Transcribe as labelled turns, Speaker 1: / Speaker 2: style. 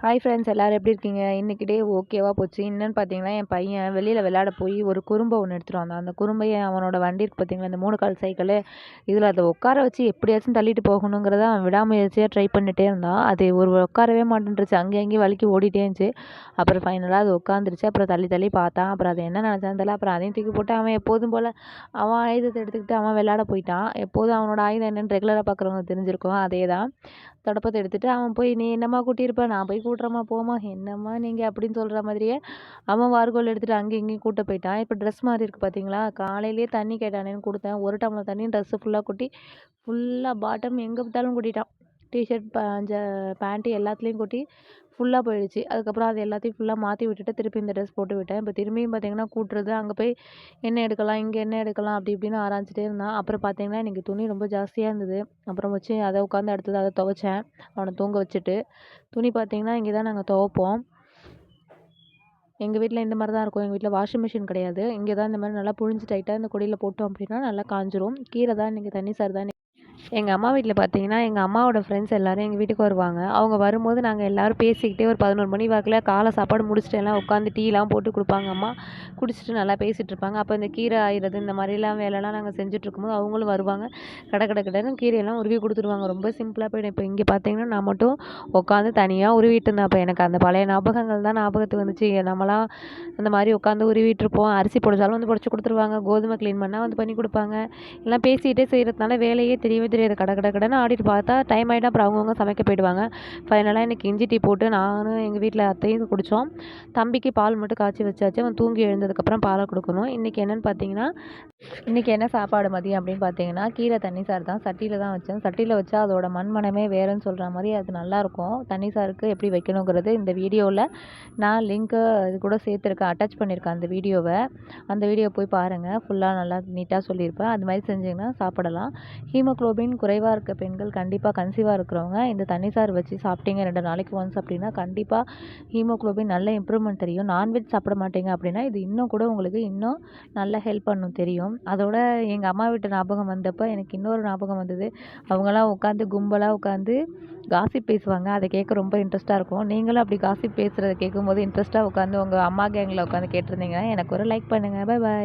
Speaker 1: Hi friends, எல்லாரும் எப்படி இருக்கீங்க? இன்னைக்கு டே ஓகேவா போச்சு. என்னன்னு பார்த்தீங்கன்னா, என் பையன் வெளியில விளையாட போய் ஒரு குறும்பை ஒண்ணு எடுத்துட்டு வந்தான். அந்த குறும்பைய அவனோட வண்டி இருக்கு பார்த்தீங்களா, இந்த 3 கால் சைக்கிளு, இதில அத உட்கார வச்சு எப்படியாச்சும் தள்ளிட்டு போகணுங்கிறத அவன் விடாமுயற்சியா ட்ரை பண்ணிட்டே இருந்தான். அது ஒரு உட்காரவே மாட்டேன்ருச்சு. அங்கேயும் இங்கேயும் வழுக்கி ஓடிட்டே இருந்துச்சு. அப்புறம் ஃபைனலா அது உட்காந்துருச்சு. அப்புறம் தள்ளி தள்ளி பார்த்தான். அப்புறம் அது என்ன நினச்சான்னு தெரியல. அப்புறம் அதையும் தூக்கி போட்டு அவன் எப்போதும் போல அவன் ஆயுதத்த எடுத்துக்கிட்டு அவன் விளையாட போயிட்டான். எப்போதும் அவனோட ஆயுதம் என்னன்னு ரெகுலரா பார்க்குறவங்களுக்கு தெரிஞ்சிருக்கும். அதே தான். தொடப்பத்த எடுத்துட்டு அவன் போய், "நீ என்னம்மா கூட்டியிருப்ப? நான் போய் கூட்டுறேம்மா போம்மா. என்னம்மா நீங்க?" அப்படின்னு சொல்ற மாதிரியே அவன் வார்கோல் எடுத்துட்டு அங்கேயும் இங்கேயும் கூட்ட போயிட்டான். இப்போ ட்ரெஸ் மாறி இருக்கு பார்த்தீங்களா? காலையிலேயே தண்ணி கேட்டானேன்னு குடுத்தேன். 1 டம்ளர் தண்ணி ட்ரெஸ்ஸு ஃபுல்லா கொட்டி, ஃபுல்லா பாட்டம் எங்கே பார்த்தாலும் கொட்டிட்டான். டீஷர்ட், பேண்ட்டு எல்லாத்துலேயும் கொட்டி ஃபுல்லா போயிடுச்சு. அதுக்கப்புறம் அது எல்லாத்தையும் ஃபுல்லா மாற்றி விட்டுட்டு திருப்பி இந்த ட்ரெஸ் போட்டு விட்டேன். இப்போ திரும்பியும் பார்த்தீங்கன்னா கூட்டுறது, அங்கே போய் என்ன எடுக்கலாம், இங்கே என்ன எடுக்கலாம் அப்படி இப்படின்னு ஆராய்ஞ்சிட்டே இருந்தான். அப்புறம் பார்த்தீங்கன்னா இன்னைக்கு துணி ரொம்ப ஜாஸ்தியா இருந்தது. அப்புறம் வச்சு அதை உட்காந்து அடுத்தது அதை துவைச்சேன். அவனை தூங்க வச்சுட்டு. துணி பார்த்தீங்கன்னா இங்கே தான் நாங்கள் துவைப்போம். எங்க வீட்ல இந்த மாரி தான் இருக்கும். எங்க வீட்ல வாஷிங் மிஷின் கிடையாது. இங்கே தான் இந்த மாரி நல்லா புழிஞ்சு டைட்டா இந்த கொடியில போட்டோம் அப்படின்னா நல்லா காஞ்சிரும். கீரை தான் இன்னைக்கு தண்ணி சாறு தான். எங்க அம்மா வீட்ல பார்த்தீங்கன்னா, எங்க அம்மாவோட ஃப்ரெண்ட்ஸ் எல்லாரும் எங்க வீட்டுக்கு வருவாங்க. அவங்க வரும்போது நாங்க எல்லாரும் பேசிக்கிட்டே ஒரு 11 மணி வாக்குல காலை சாப்பாடு முடிச்சுட்டு எல்லாம் உட்காந்து டீலாம் போட்டு குடுப்பாங்க அம்மா. குடிச்சிட்டு நல்லா பேசிட்டு இருப்பாங்க. அப்போ இந்த கீரை ஆயிறது இந்த மாதிரிலாம் வேலைலாம் நாங்க செஞ்சுட்ருக்கும்போது அவங்களும் வருவாங்க. கட கட கடன்னு கீரையெல்லாம் உருவி குடுத்துருவாங்க. ரொம்ப சிம்பிளா போயிடும். இப்போ இங்கே பார்த்தீங்கன்னா, நான் மட்டும் உட்காந்து தனியா உருவிட்டு இருந்தேன். அப்போ எனக்கு அந்த பழைய ஞாபகங்கள் தான் ஞாபகத்துக்கு வந்துச்சு. நம்மலாம் அந்த மாரி உட்காந்து உருவிட்டுருப்போம். அரிசி பொடிச்சாலும் வந்து பொடிச்சு குடுத்துருவாங்க. கோதுமை க்ளீன் பண்ணா வந்து பண்ணி குடுப்பாங்க. எல்லாம் பேசிக்கிட்டே செய்கிறதுனால வேலையே தெரியவே தெரியாது. கட கட கடன்னு ஆடிட்டு பார்த்தா டைம் ஆகிட்டா அப்புறம் அவங்கவுங்க சமைக்க போயிடுவாங்க. ஃபைனலாக எனக்கு இஞ்சி டீ போட்டு நானும் எங்கள் வீட்டில் அத்தையும் குடித்தோம். தம்பிக்கு பால் மட்டும் காய்ச்சி வச்சாச்சு. அவன் தூங்கி எழுந்ததுக்கப்புறம் பாலை கொடுக்கணும். இன்றைக்கி என்னென்னு பார்த்தீங்கன்னா, இன்றைக்கி என்ன சாப்பாடு மதியம் அப்படின்னு பார்த்தீங்கன்னா, கீரை தண்ணி சாறு தான். சட்டியில் தான் வச்சேன். சட்டியில் வச்சா அதோட மண்மனமே வேறுன்னு சொல்கிற மாதிரி அது நல்லாயிருக்கும். தண்ணி சாருக்கு எப்படி வைக்கணுங்கிறது இந்த வீடியோவில் நான் லிங்க்கு இது கூட சேர்த்துருக்கேன், அட்டாச் பண்ணியிருக்கேன் அந்த வீடியோவை. அந்த வீடியோ போய் பாருங்கள். ஃபுல்லாக நல்லா நீட்டாக சொல்லியிருப்பேன். அது மாதிரி செஞ்சிங்கன்னா சாப்பிடலாம். ஹீமோகுளோபின் குறைவாக இருக்க பெண்கள், கண்டிப்பாக கன்சீவாக இருக்கிறவங்க இந்த தண்ணி சாறு வச்சு சாப்பிட்டீங்க 2 நாளைக்கு ஒன்ஸ் அப்படின்னா கண்டிப்பாக ஹீமோகுளோபின் நல்ல இம்ப்ரூவ்மெண்ட் தெரியும். நான்வெஜ் சாப்பிட மாட்டீங்க அப்படின்னா இது இன்னும் கூட உங்களுக்கு இன்னும் நல்லா ஹெல்ப் பண்ணும் தெரியும். அதோட எங்கள் அம்மா வீட்டு ஞாபகம் வந்தப்போ எனக்கு இன்னொரு ஞாபகம் வந்தது. அவங்களாம் உட்காந்து கும்பலாக உட்காந்து காசிப் பேசுவாங்க. அதை கேட்க ரொம்ப இன்ட்ரெஸ்ட்டாக இருக்கும். நீங்களும் அப்படி காசிப் பேசுகிறத கேட்கும்போது இன்ட்ரெஸ்ட்டாக உட்காந்து உங்கள் அம்மா கேங்கில் உட்காந்து கேட்டிருந்தீங்கன்னா எனக்கு ஒரு லைக் பண்ணுங்கள். பாய் பாய்.